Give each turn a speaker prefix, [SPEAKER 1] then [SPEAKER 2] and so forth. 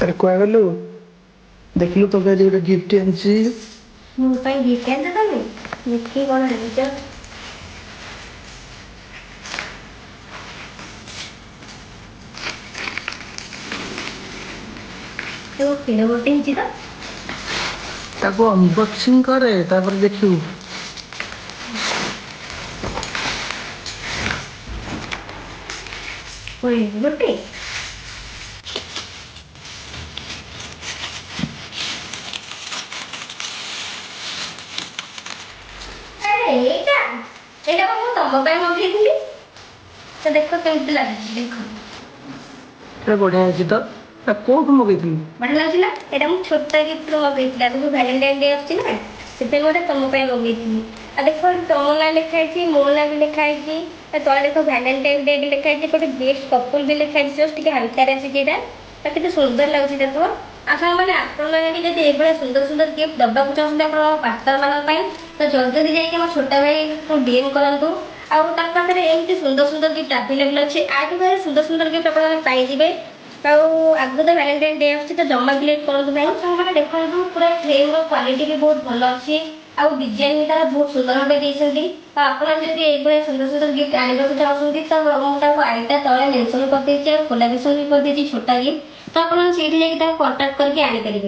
[SPEAKER 1] ଆରେ କୁଆ ଗଲୁ ଦେଖିଲୁ ତୋ ପାଇଁ ଗୋଟେ ଗିଫ୍ଟ ଆଣିଛି।
[SPEAKER 2] ମୋ ପାଇଁ ଗିଫ୍ଟ ଆଣିଛ ତମେ? ଦେଖିକି କ'ଣ ଆଣିଛ? ତୋ କିଣ ଗୋଟେ ହେଇଛି ତ?
[SPEAKER 1] ତାକୁ ଅନବକ୍ସିଂ କରେ ତାପରେ ଦେଖିବୁ।
[SPEAKER 2] ଗୋଟେ ଆରେ ଏଇଟା ଏଇଟା କଣ ମୁଁ ତମ ପାଇଁ ମଗେଇଥିଲି? ତ ଦେଖ କେମିତି ଲାଗୁଛି ଦେଖ।
[SPEAKER 1] ଏଟା ବଢିଆ ହେଇଛି ତ। ଏଟା କୋଉଠୁ ମଗେଇଥିଲୁ?
[SPEAKER 2] ବଢିଆ ଲାଗୁଛି ନା? ଏଇଟା ମୁଁ ଛୋଟ ଗିଫ୍ଟ ମଗେଇଥିଲି। ଆଗକୁ ଭ୍ୟାଲେଣ୍ଟାଇନ୍ ଡେ ଆସୁଛି ନା, ସେଥିପାଇଁ ଗୋଟେ ତମ ପାଇଁ ମଗେଇଥିଲି। ଆଉ ଦେଖ ତମ ନାଁ ଲେଖା ହେଇଛି, ମୋ ନାଁ ବି ଲେଖା ହେଇଛି। ତଳେ ଦେଖ ଭ୍ୟାଲେଣ୍ଟାଇନ୍ ଡେ ବି ଲେଖା ହେଇଛି, ଗୋଟେ ବେଷ୍ଟ କପଲ୍ ବି ଲେଖା ହେଇଛି। ଜଷ୍ଟ ଟିକେ ହାଲକାରେ ଆସିଛି ଏଇଟା। ତ କେତେ ସୁନ୍ଦର ଲାଗୁଛି ଦେଖ। ଆଉ ସାଙ୍ଗମାନେ ଆପଣମାନେ ବି ଯଦି ଏଇଭଳିଆ ସୁନ୍ଦର ସୁନ୍ଦର ଗିଫ୍ଟ ଦେବାକୁ ଚାହୁଁଛନ୍ତି ଆପଣଙ୍କ ପାର୍ଟନରମାନଙ୍କ ପାଇଁ, ତ ଜଲ୍ଦି ଜଲ୍ଦି ଯାଇକି ଆମ ଛୋଟ ଭାଇକୁ DM କରନ୍ତୁ। ଆଉ ତାଙ୍କ ପାଖରେ ଏମିତି ସୁନ୍ଦର ସୁନ୍ଦର ଗିଫ୍ଟ ଆଭେଲେବଲ୍ ଅଛି। ଆଠୁ ଭାରି ସୁନ୍ଦର ସୁନ୍ଦର ଗିଫ୍ଟ ଆପଣମାନେ ପାଇଯିବେ। ଆଉ ଆଗକୁ ତ ଭ୍ୟାଲେଣ୍ଟାଇନ୍ ଡେ ଆସୁଛି, ତ ଜମା ବି ଲେଟ୍ କରନ୍ତୁ ନାହିଁ। ସାଙ୍ଗମାନେ ଦେଖନ୍ତୁ ପୁରା ଫ୍ରେମ୍ର କ୍ୱାଲିଟି ବି ବହୁତ ଭଲ ଅଛି। ଆଉ ଡିଜାଇନ୍ ବି ତାର ବହୁତ ସୁନ୍ଦର ଭାବେ ଦେଇଛନ୍ତି। ତ ଆପଣ ଯଦି ଏଇଭଳିଆ ସୁନ୍ଦର ସୁନ୍ଦର ଗିଫ୍ଟ ଆଣିବାକୁ ଚାହୁଁଛନ୍ତି, ତ ମୁଁ ତାକୁ ଆଇଟା ତଳେ ମେନସନ୍ କରିଦେଇଛି, ଆଉ କୋଲାବ୍ରେସନ୍ ବି କରିଦେଇଛି ଛୋଟା ଗିଫ୍ଟ। ତ ଆପଣ ସେଇଠି ଯାଇକି ତାକୁ କଣ୍ଟାକ୍ଟ କରିକି ଆଣିପାରିବେ।